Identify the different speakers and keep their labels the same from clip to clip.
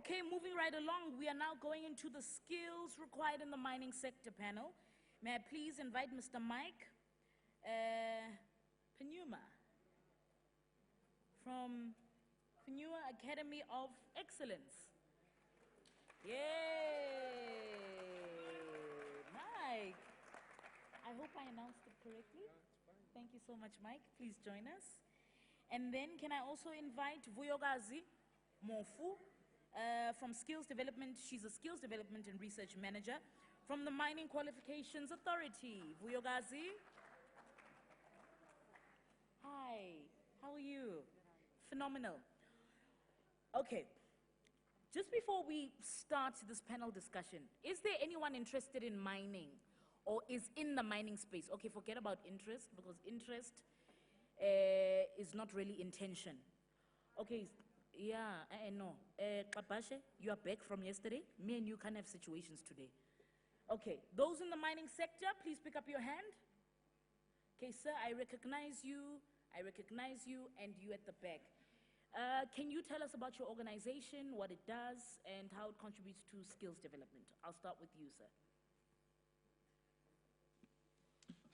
Speaker 1: Okay, moving right along, we are now going into the skills required in the mining sector panel. May I please invite Mr. Mike Penuma from Penuma Academy of Excellence. Yay! Mike, I hope I announced it correctly. Thank you so much, Mike. Please join us. And then can I also invite Vuyogazi Mofu from Skills Development. She's a Skills Development and Research Manager from the Mining Qualifications Authority. Vuyogazi. Hi, how are you? Phenomenal. Okay, just before we start this panel discussion, is there anyone interested in mining or is in the mining space? Okay, forget about interest, because interest is not really intention. Okay, yeah, I know. Kapashe, you are back from yesterday. Me and you can have situations today. Okay, those in the mining sector, please pick up your hand. Okay, sir, I recognize you, and you at the back. Can you tell us about your organization, what it does, and how it contributes to skills development? I'll start with you, sir.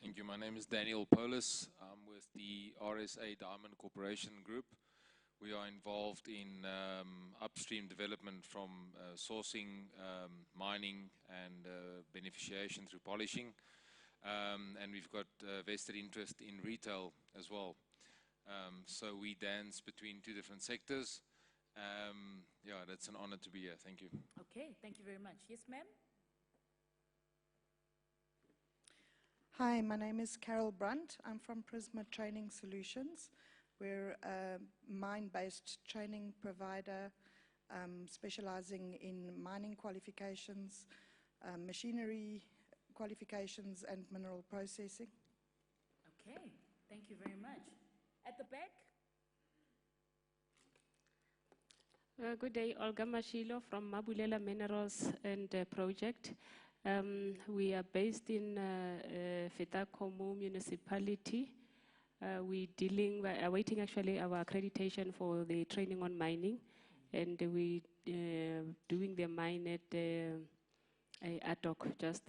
Speaker 2: Thank you. My name is Daniel Polis. I'm with the RSA Diamond Corporation Group. We are involved in upstream development from sourcing, mining, and beneficiation through polishing. And we've got vested interest in retail as well. So we dance between two different sectors. Yeah, that's an honor to be here. Thank you.
Speaker 1: Okay, thank you very much. Yes, ma'am?
Speaker 3: Hi, my name is Carol Brunt. I'm from Prisma Training Solutions. We're a mine-based training provider specializing in mining qualifications, machinery qualifications, and mineral processing.
Speaker 1: Okay, thank you very much. At the back?
Speaker 4: Good day, Olga Mashilo from Mabulela Minerals and Project. We are based in Fetakomo municipality. We're awaiting actually our accreditation for the training on mining, and we doing the mine at Atok, just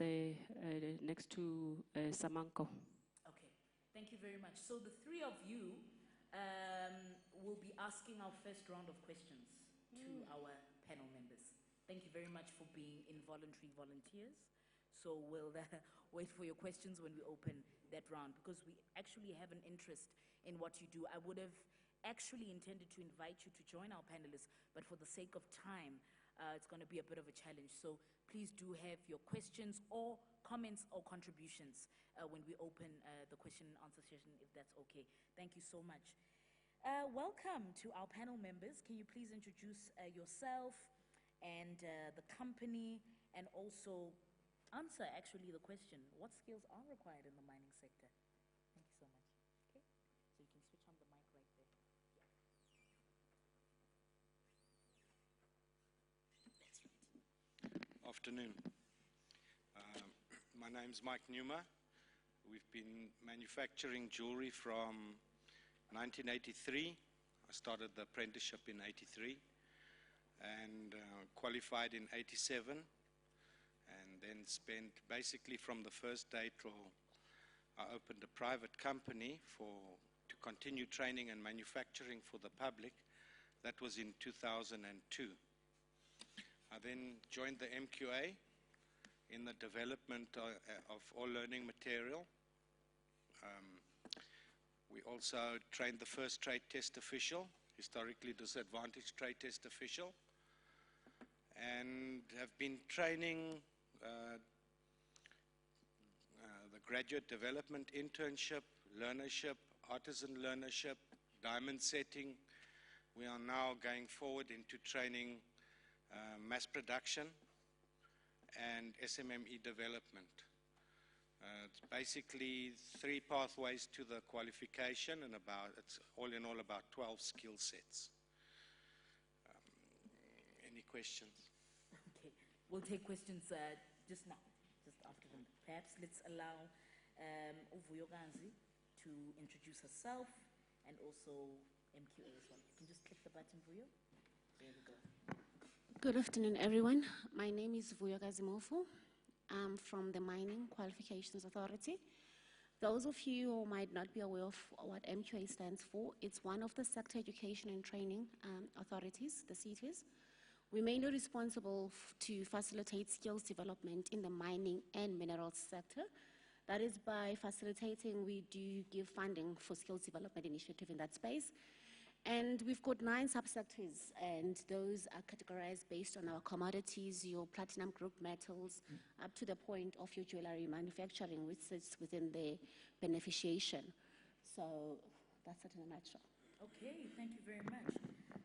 Speaker 4: next to Samanko.
Speaker 1: Okay, thank you very much. So the three of you will be asking our first round of questions to our panel members. Thank you very much for being involuntary volunteers. So we'll wait for your questions when we open that round, because we actually have an interest in what you do. I would have actually intended to invite you to join our panelists, but for the sake of time, it's going to be a bit of a challenge. So please do have your questions or comments or contributions when we open the question and answer session, if that's okay. Thank you so much. Welcome to our panel members. Can you please introduce yourself and the company, and also answer actually the question, what skills are required in the mining sector? Thank you so much. Okay, so you can switch on the mic right there. Yeah. That's right.
Speaker 5: Afternoon. My name's Mike Numa. We've been manufacturing jewelry from 1983. I started the apprenticeship in 83 and qualified in 87. And then spent basically from the first day till I opened a private company to continue training and manufacturing for the public. That was in 2002. I then joined the MQA in the development of all learning material. We also trained the first trade test official, historically disadvantaged trade test official, and have been training the graduate development internship, learnership, artisan learnership, diamond setting. We are now going forward into training mass production and SMME development. It's basically 3 pathways to the qualification, and it's all in all about 12 skill sets. Any questions?
Speaker 1: Okay, we'll take questions just now, just after them. Perhaps let's allow Uvuyogazi to introduce herself and also MQA as well. You can just click the button, Vuyo. There we go.
Speaker 6: Good afternoon, everyone. My name is Vuyokazi Mofu. I'm from the Mining Qualifications Authority. Those of you who might not be aware of what MQA stands for, it's one of the sector education and training authorities, the CETAs. We're mainly responsible to facilitate skills development in the mining and minerals sector. That is, by facilitating, we do give funding for skills development initiative in that space. And we've got 9 subsectors, and those are categorized based on our commodities, your platinum group metals, up to the point of your jewelry manufacturing, which sits within the beneficiation. So that's it in a nutshell.
Speaker 1: Okay, thank you very much.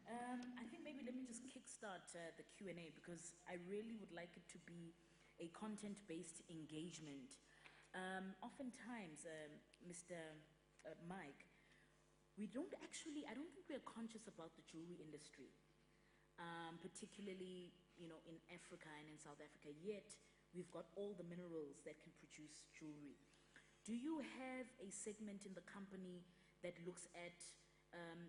Speaker 1: I think maybe let me just kickstart the Q&A, because I really would like it to be a content-based engagement. Oftentimes, Mr. Mike, I don't think we're conscious about the jewelry industry, particularly, in Africa and in South Africa, yet we've got all the minerals that can produce jewelry. Do you have a segment in the company that looks at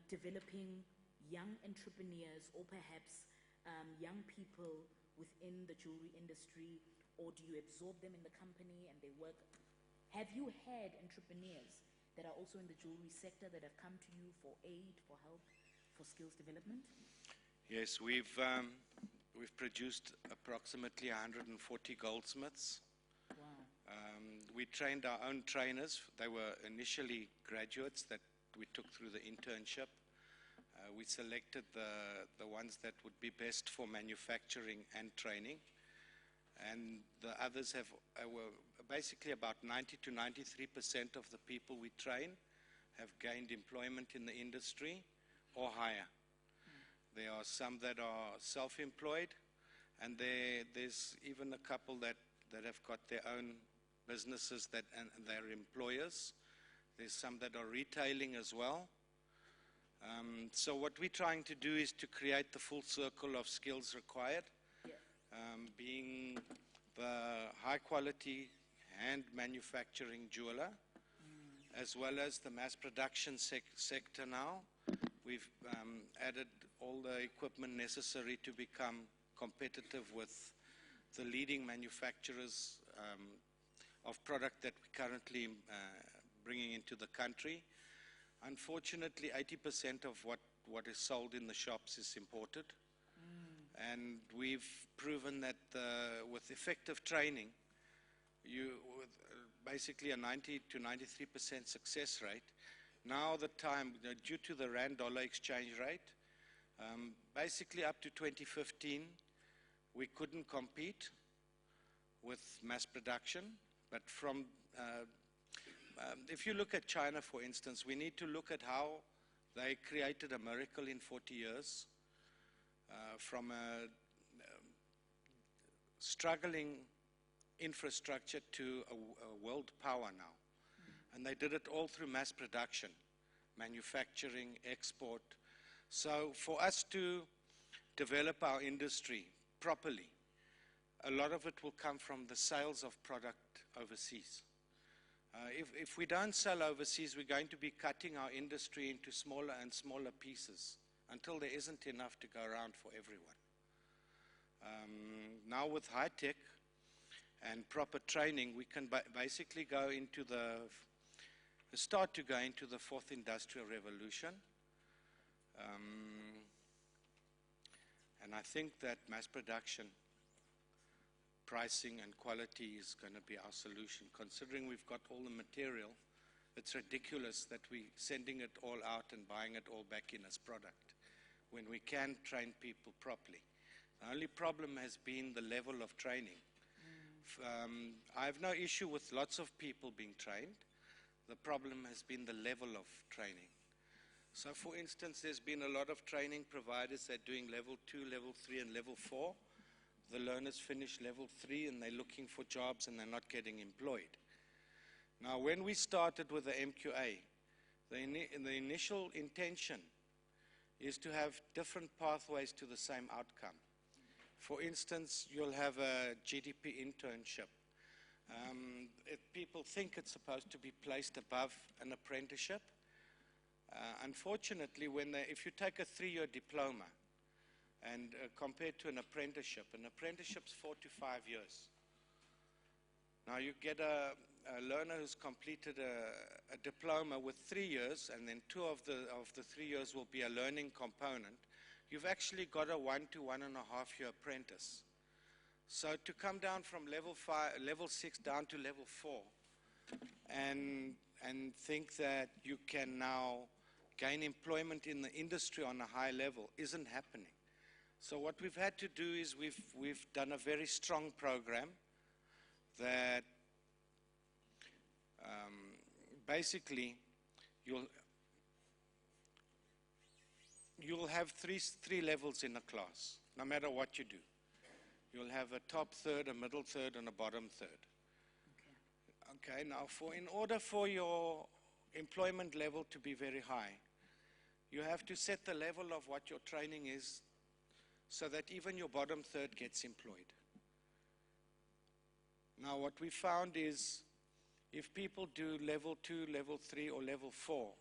Speaker 1: developing young entrepreneurs, or perhaps young people within the jewelry industry, or do you absorb them in the company and they work? Have you had entrepreneurs that are also in the jewelry sector that have come to you for aid, for help, for skills development?
Speaker 5: Yes, we've produced approximately 140 goldsmiths.
Speaker 1: Wow.
Speaker 5: We trained our own trainers. They were initially graduates that we took through the internship. We selected the ones that would be best for manufacturing and training. And the others were basically about 90 to 93% of the people we train have gained employment in the industry or higher. There are some that are self-employed, and there's even a couple that have got their own businesses and they're employers. There's some that are retailing as well. So what we're trying to do is to create the full circle of skills required, being the high quality hand manufacturing jeweler, as well as the mass production sector now. We've added all the equipment necessary to become competitive with the leading manufacturers of product that we're currently bringing into the country. Unfortunately, 80% of what is sold in the shops is imported. And we've proven that with effective training, with basically a 90 to 93% success rate. Now due to the rand-dollar exchange rate, basically up to 2015, we couldn't compete with mass production. But if you look at China, for instance, we need to look at how they created a miracle in 40 years. From a struggling infrastructure to a world power now. And they did it all through mass production, manufacturing, export. So for us to develop our industry properly, a lot of it will come from the sales of product overseas. If we don't sell overseas, we're going to be cutting our industry into smaller and smaller pieces until there isn't enough to go around for everyone. Now with high tech and proper training, we can basically start to go into the 4th industrial revolution. And I think that mass production, pricing and quality is going to be our solution. Considering we've got all the material, it's ridiculous that we're sending it all out and buying it all back in as product when we can train people properly. The only problem has been the level of training. I have no issue with lots of people being trained. The problem has been the level of training. So for instance, there's been a lot of training providers that are doing level 2, level 3, and level 4. The learners finish level 3 and they're looking for jobs and they're not getting employed. Now when we started with the MQA, the initial intention is to have different pathways to the same outcome. For instance, you'll have a GDP internship. People think it's supposed to be placed above an apprenticeship. Unfortunately, if you take a 3-year diploma, And compared to an apprenticeship's 4 to 5 years. Now you get a learner who's completed a diploma with 3 years, and then 2 of the 3 years will be a learning component. You've actually got a 1 to 1.5 year apprentice. So to come down from level 6 down to level 4, and think that you can now gain employment in the industry on a high level isn't happening. So what we've had to do is we've done a very strong program that basically you'll have three levels in a class, no matter what you do. You'll have a top third, a middle third, and a bottom third. Okay, now in order for your employment level to be very high, you have to set the level of what your training is so that even your bottom third gets employed. Now what we found is if people do level 2, level 3, or level 4,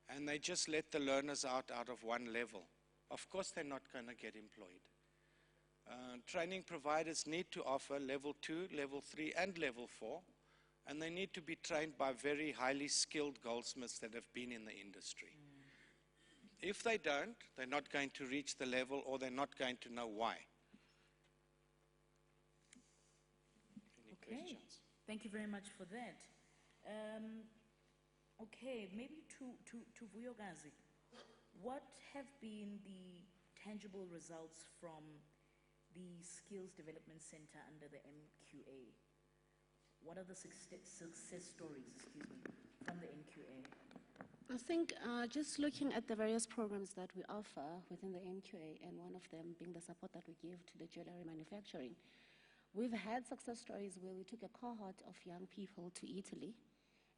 Speaker 5: and they just let the learners out of one level, of course they're not going to get employed. Training providers need to offer level 2, level 3, and level 4, and they need to be trained by very highly skilled goldsmiths that have been in the industry. If they don't, they're not going to reach the level, or they're not going to know why. Any questions?
Speaker 1: Thank you very much for that. Okay, maybe to Vuyokazi, what have been the tangible results from the Skills Development Center under the MQA? What are the success stories, from the MQA?
Speaker 6: I think just looking at the various programs that we offer within the MQA, and one of them being the support that we give to the jewelry manufacturing, we've had success stories where we took a cohort of young people to Italy,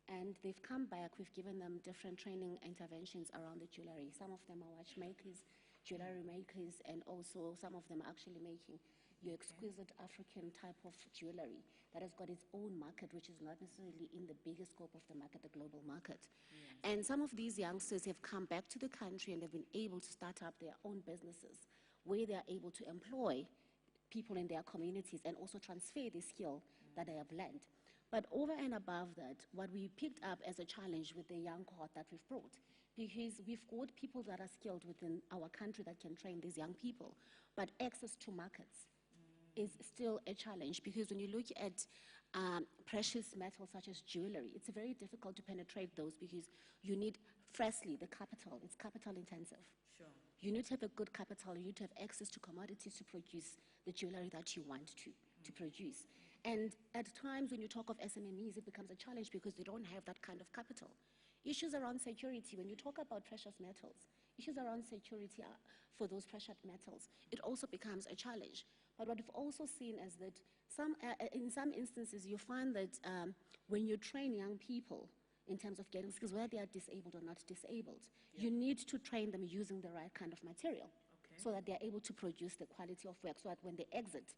Speaker 6: and they've come back. We've given them different training interventions around the jewelry. Some of them are watchmakers, jewelry makers, and also some of them are actually making your exquisite African type of jewelry that has got its own market, which is not necessarily in the bigger scope of the market, the global market. Yes. And some of these youngsters have come back to the country and they've been able to start up their own businesses where they are able to employ people in their communities and also transfer the skill that they have learned. But over and above that, what we picked up as a challenge with the young cohort that we've brought, because we've got people that are skilled within our country that can train these young people, but access to markets is still a challenge, because when you look at precious metals such as jewelry, it's very difficult to penetrate those because you need, firstly, the capital. It's capital intensive.
Speaker 1: Sure.
Speaker 6: You need to have a good capital. You need to have access to commodities to produce the jewelry that you want to produce. And at times when you talk of SMMEs, it becomes a challenge because they don't have that kind of capital. Issues around security, when you talk about precious metals, issues around security for those precious metals, it also becomes a challenge. But what we've also seen is that in some instances, you find that when you train young people in terms of getting skills, whether they are disabled or not disabled, you need to train them using the right kind of material so that they're able to produce the quality of work, so that when they exit,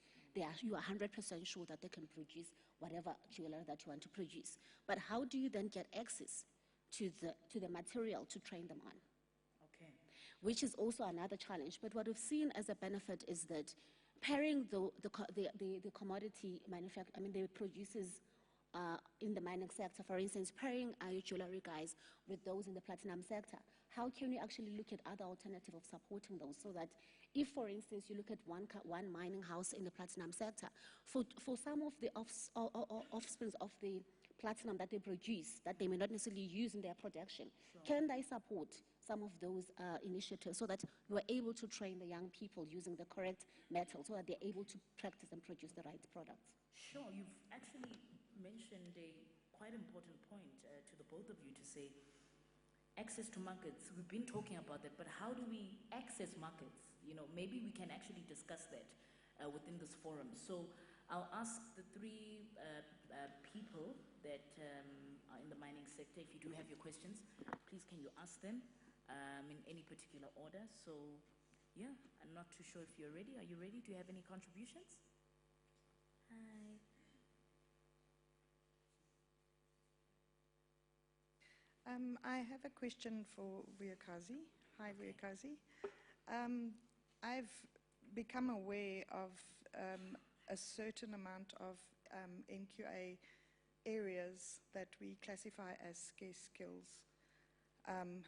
Speaker 6: you are 100% sure that they can produce whatever jewelry that you want to produce. But how do you then get access to the material to train them on?
Speaker 1: Okay.
Speaker 6: Which is also another challenge. But what we've seen as a benefit is that pairing the commodity the producers in the mining sector, for instance, pairing our jewelry guys with those in the platinum sector, how can we actually look at other alternatives of supporting those, so that if, for instance, you look at one mining house in the platinum sector, for some of the offsprings of the platinum that they produce, that they may not necessarily use in their production, can they support some of those initiatives so that we're able to train the young people using the correct metal so that they're able to practice and produce the right products?
Speaker 1: Sure, you've actually mentioned a quite important point to the both of you, to say access to markets. We've been talking about that, but how do we access markets? Maybe we can actually discuss that within this forum. So I'll ask the three people that are in the mining sector, if you do have your questions, please can you ask them in any particular order. So yeah, I'm not too sure if you're ready. Are you ready? Do you have any contributions? Hi.
Speaker 3: I have a question for Vuyokazi. Hi, Vuyokazi. I've become aware of a certain amount of NQA areas that we classify as scarce skills.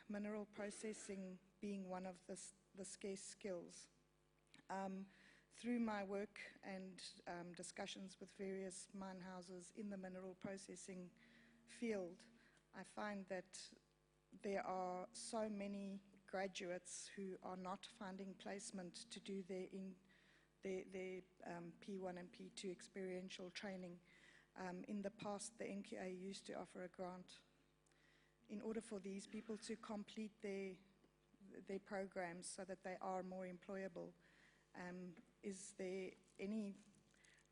Speaker 3: Mineral processing being one of the scarce skills. Through my work and discussions with various mine houses in the mineral processing field, I find that there are so many graduates who are not finding placement to do their P1 and P2 experiential training. In the past, the NQA used to offer a grant in order for these people to complete their programs so that they are more employable. Is there any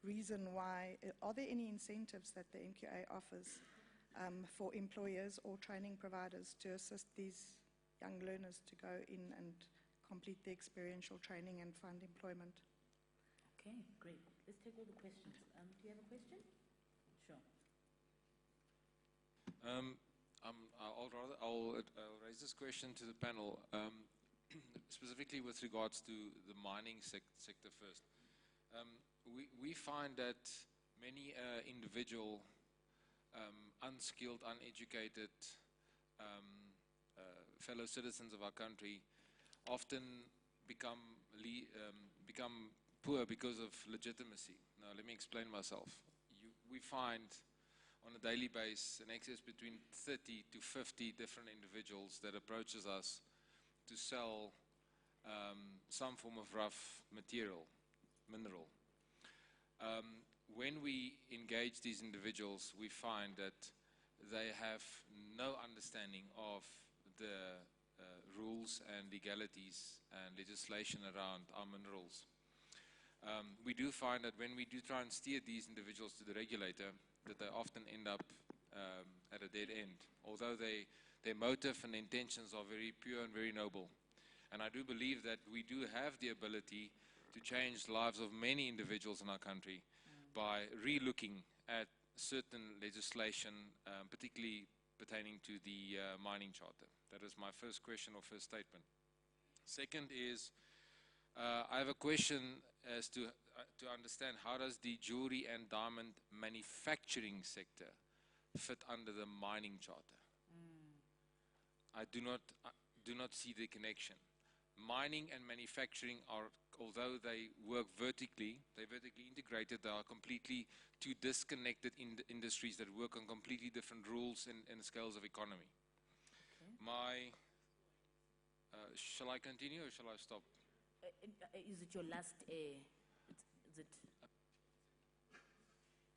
Speaker 3: reason why, are there any incentives that the NQA offers for employers or training providers to assist these young learners to go in and complete the experiential training and find employment?
Speaker 1: Okay, great. Let's take all the questions. Do you have a question? Sure.
Speaker 2: I'll raise this question to the panel, specifically with regards to the mining sector first. We find that many individual, unskilled, uneducated fellow citizens of our country often become poor because of legitimacy. Now, let me explain myself. We find on a daily basis an excess between 30 to 50 different individuals that approaches us to sell some form of rough mineral. When we engage these individuals, we find that they have no understanding of the rules and legalities and legislation around our minerals. We do find that when we do try and steer these individuals to the regulator, that they often end up at a dead end, although their motive and intentions are very pure and very noble. And I do believe that we do have the ability to change the lives of many individuals in our country by re-looking at certain legislation, particularly pertaining to the mining charter. That is my first question or first statement. Second is, I have a question as to understand how does the jewelry and diamond manufacturing sector fit under the mining charter? I do not see the connection. Mining and manufacturing are, although they work vertically, they're vertically integrated, they are completely two disconnected industries that work on completely different rules and scales of economy. Okay. Shall I continue or shall I stop?
Speaker 1: Is it your last, is it?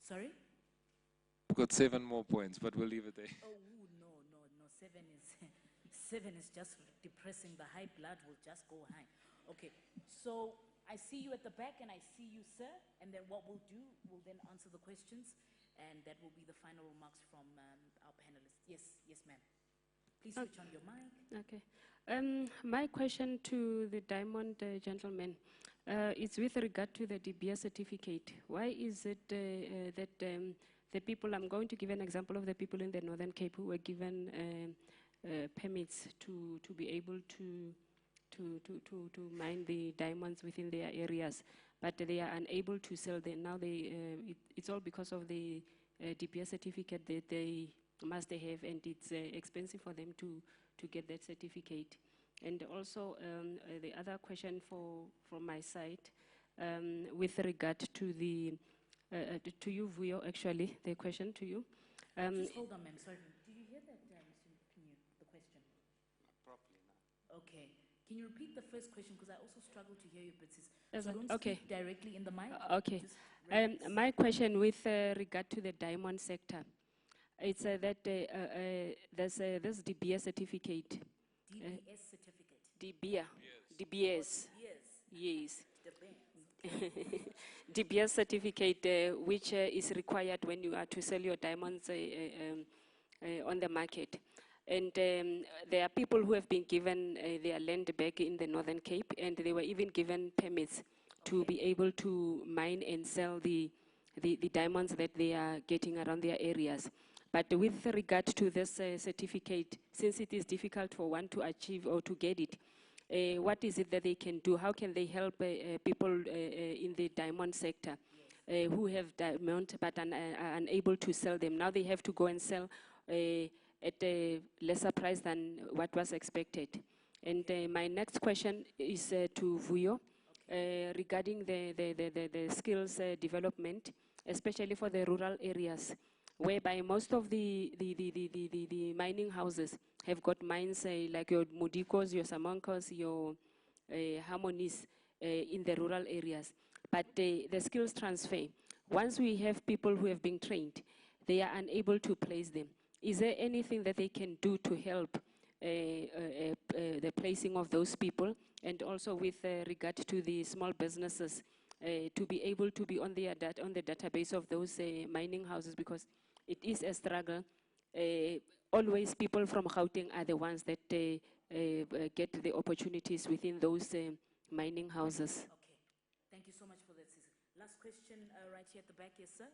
Speaker 1: Sorry?
Speaker 2: I've got 7 more points, but we'll leave it there.
Speaker 1: Oh, no. 7 is just depressing. The high blood will just go high. Okay, so I see you at the back and I see you, sir. And then what we'll do, we'll then answer the questions. And that will be the final remarks from our panelists. Yes, ma'am. Please switch on your mic.
Speaker 4: Okay. My question to the diamond gentleman is with regard to the DBS certificate. Why is it that the people, I'm going to give an example of the people in the Northern Cape who were given permits to be able to mine the diamonds within their areas, but they are unable to sell them. Now it's all because of the DBS certificate that they must have, and it's expensive for them to get that certificate. And also the other question from my side, with regard to the to you, Vuyo, actually, the question to you.
Speaker 1: Just hold on, ma'am. Sorry. Did you hear that, Mr. Pinyu, the question?
Speaker 5: Not properly, no.
Speaker 1: Okay. Can you repeat the first question? Because I also struggle to hear you, but
Speaker 4: So
Speaker 1: don't
Speaker 4: okay.
Speaker 1: speak directly in the mic.
Speaker 4: Okay. My question with regard to the diamond sector, it's that there's this DBS certificate.
Speaker 1: DBS certificate.
Speaker 4: DBS.
Speaker 1: Yes.
Speaker 4: Yes. DBS certificate, which is required when you are to sell your diamonds on the market. And there are people who have been given their land back in the Northern Cape, and they were even given permits to be able to mine and sell the diamonds that they are getting around their areas. But with regard to this certificate, since it is difficult for one to achieve or to get it, what is it that they can do? How can they help people in the diamond sector who have diamond but are unable to sell them? Now they have to go and sell at a lesser price than what was expected. And my next question is to Vuyo regarding the skills development, especially for the rural areas, whereby most of the mining houses have got mines like your Mudikos, your Samankos, your Harmonies in the rural areas. But the skills transfer, once we have people who have been trained, they are unable to place them. Is there anything that they can do to help the placing of those people, and also with regard to the small businesses to be able to be on the database of those mining houses, because it is a struggle. Always people from Gauteng are the ones that get the opportunities within those mining houses.
Speaker 1: Okay. Thank you so much for that, Sisi. Last question right here at the back. Yes, sir.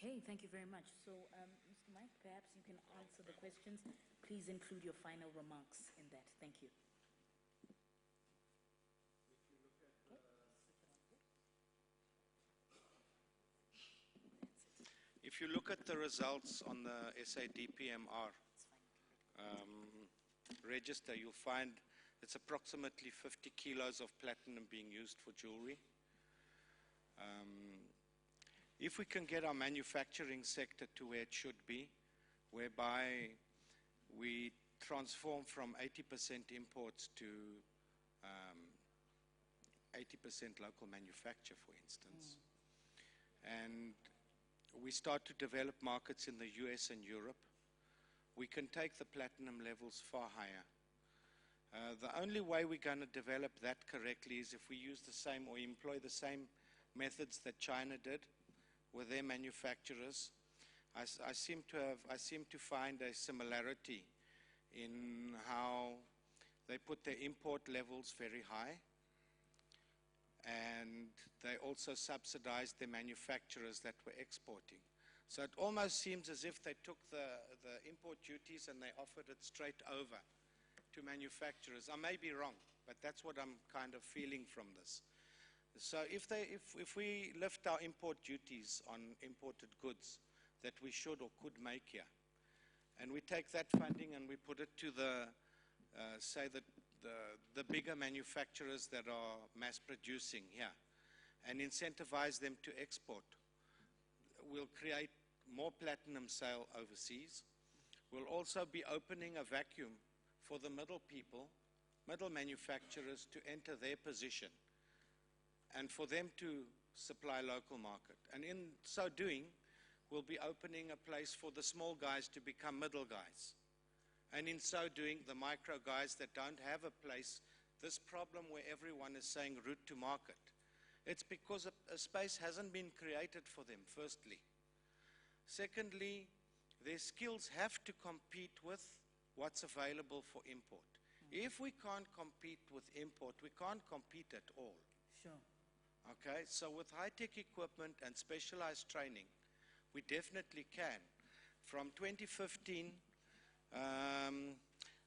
Speaker 1: Okay, thank you very much. So, Mr. Mike, perhaps you can answer the questions. Please include your final remarks in that. Thank you.
Speaker 5: If you look at the results on the SADPMR register, you'll find it's approximately 50 kilos of platinum being used for jewelry. If we can get our manufacturing sector to where it should be, whereby we transform from 80% imports to 80% local manufacture, for instance, and we start to develop markets in the US and Europe, we can take the platinum levels far higher. The only way we're going to develop that correctly is if we use the same or employ the same methods that China did with their manufacturers. I seem to find a similarity in how they put their import levels very high, and they also subsidized the manufacturers that were exporting. So it almost seems as if they took the import duties and they offered it straight over to manufacturers. I may be wrong, but that's what I'm kind of feeling from this. So if we lift our import duties on imported goods that we should or could make here, and we take that funding and we put it to the, say that the bigger manufacturers that are mass producing here, and incentivize them to export, we'll create more platinum sale overseas. We'll also be opening a vacuum for the middle people, middle manufacturers to enter their position, and for them to supply local market. And in so doing, we'll be opening a place for the small guys to become middle guys. And in so doing, the micro guys that don't have a place, this problem where everyone is saying route to market, it's because a space hasn't been created for them, firstly. Secondly, their skills have to compete with what's available for import. If we can't compete with import, we can't compete at all.
Speaker 1: Sure.
Speaker 5: Okay, so with high-tech equipment and specialized training, we definitely can. From 2015,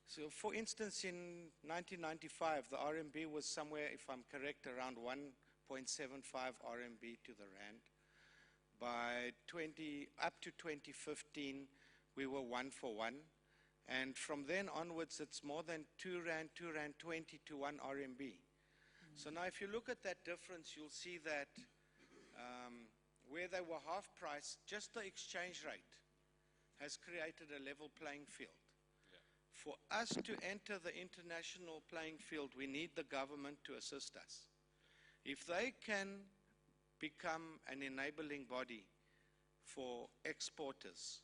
Speaker 5: so for instance, in 1995, the RMB was somewhere, if I'm correct, around 1.75 RMB to the rand. By up to 2015, we were 1 for 1. And from then onwards, it's more than 2 rand 20 to 1 RMB. So now if you look at that difference, you'll see that where they were half price, just the exchange rate has created a level playing field.
Speaker 2: Yeah.
Speaker 5: For us to enter the international playing field, we need the government to assist us. If they can become an enabling body for exporters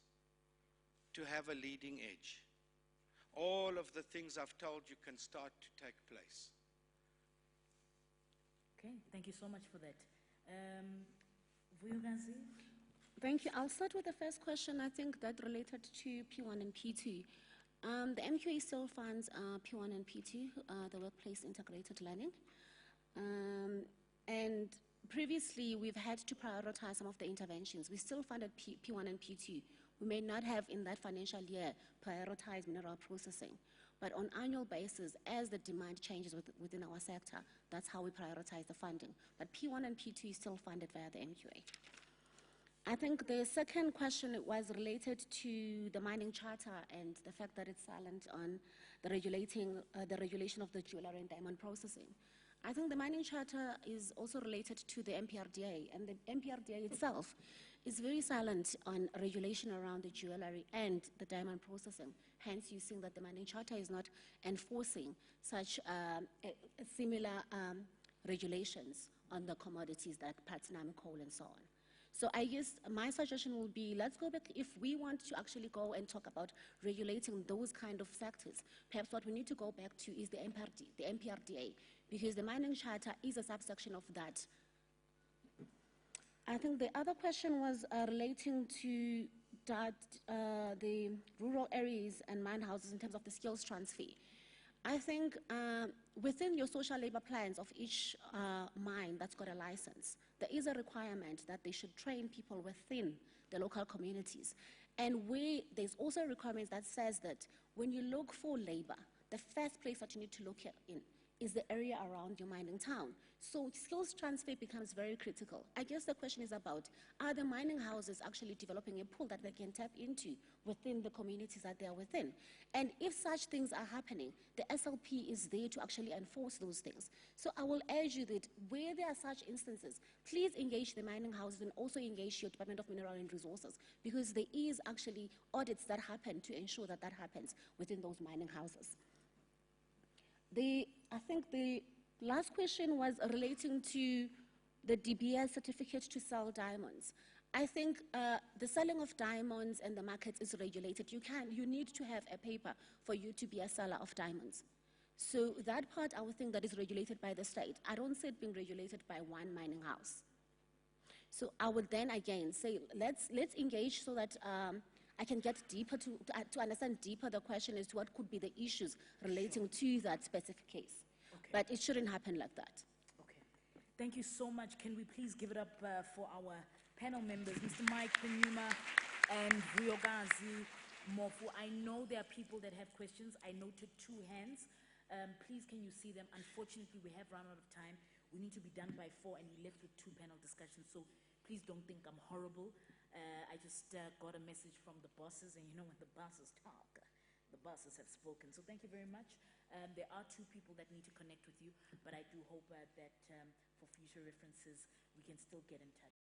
Speaker 5: to have a leading edge, all of the things I've told you can start to take place.
Speaker 1: Okay, thank you so much for that. Vuyokazi?
Speaker 6: Thank you. I'll start with the first question. I think that related to P1 and P2. The MQA still funds P1 and P2, the workplace integrated learning. And previously, we've had to prioritize some of the interventions. We still funded P1 and P2. We may not have in that financial year prioritized mineral processing, but on annual basis, as the demand changes within our sector, that's how we prioritize the funding. But P1 and P2 is still funded via the MQA. I think the second question was related to the mining charter and the fact that it's silent on the regulation of the jewelry and diamond processing. I think the mining charter is also related to the MPRDA, and the MPRDA itself is very silent on regulation around the jewelry and the diamond processing. Hence, you're seeing that the mining charter is not enforcing such similar regulations on the commodities like platinum, coal, and so on. So I guess my suggestion would be, let's go back, if we want to actually go and talk about regulating those kind of sectors, perhaps what we need to go back to is the MPRDA, because the mining charter is a subsection of that. I think the other question was relating to that, the rural areas and mine houses in terms of the skills transfer. I think within your social labor plans of each mine that's got a license, there is a requirement that they should train people within the local communities. And there's also a requirement that says that when you look for labor, the first place that you need to look in is the area around your mining town. So skills transfer becomes very critical. I guess the question is about, are the mining houses actually developing a pool that they can tap into within the communities that they are within? And if such things are happening, the SLP is there to actually enforce those things. So I will urge you that where there are such instances, please engage the mining houses and also engage your Department of Mineral and Resources, because there is actually audits that happen to ensure that that happens within those mining houses. I think the last question was relating to the DBS certificate to sell diamonds. I think the selling of diamonds and the market is regulated. You need to have a paper for you to be a seller of diamonds. So that part, I would think that is regulated by the state. I don't see it being regulated by one mining house. So I would then again say, let's engage so that I can get deeper to understand deeper the question as to what could be the issues relating to that specific case.
Speaker 1: Okay.
Speaker 6: But it shouldn't happen like that.
Speaker 1: Okay. Thank you so much. Can we please give it up for our panel members, Mr. Mike Penyuma and Vuyokazi Mofu. I know there are people that have questions. I noted 2 hands. Please, can you see them? Unfortunately, we have run out of time. We need to be done by 4, and we left with 2 panel discussions. So please don't think I'm horrible. I just got a message from the bosses, and you know when the bosses talk, the bosses have spoken. So thank you very much. There are 2 people that need to connect with you, but I do hope that for future references, we can still get in touch.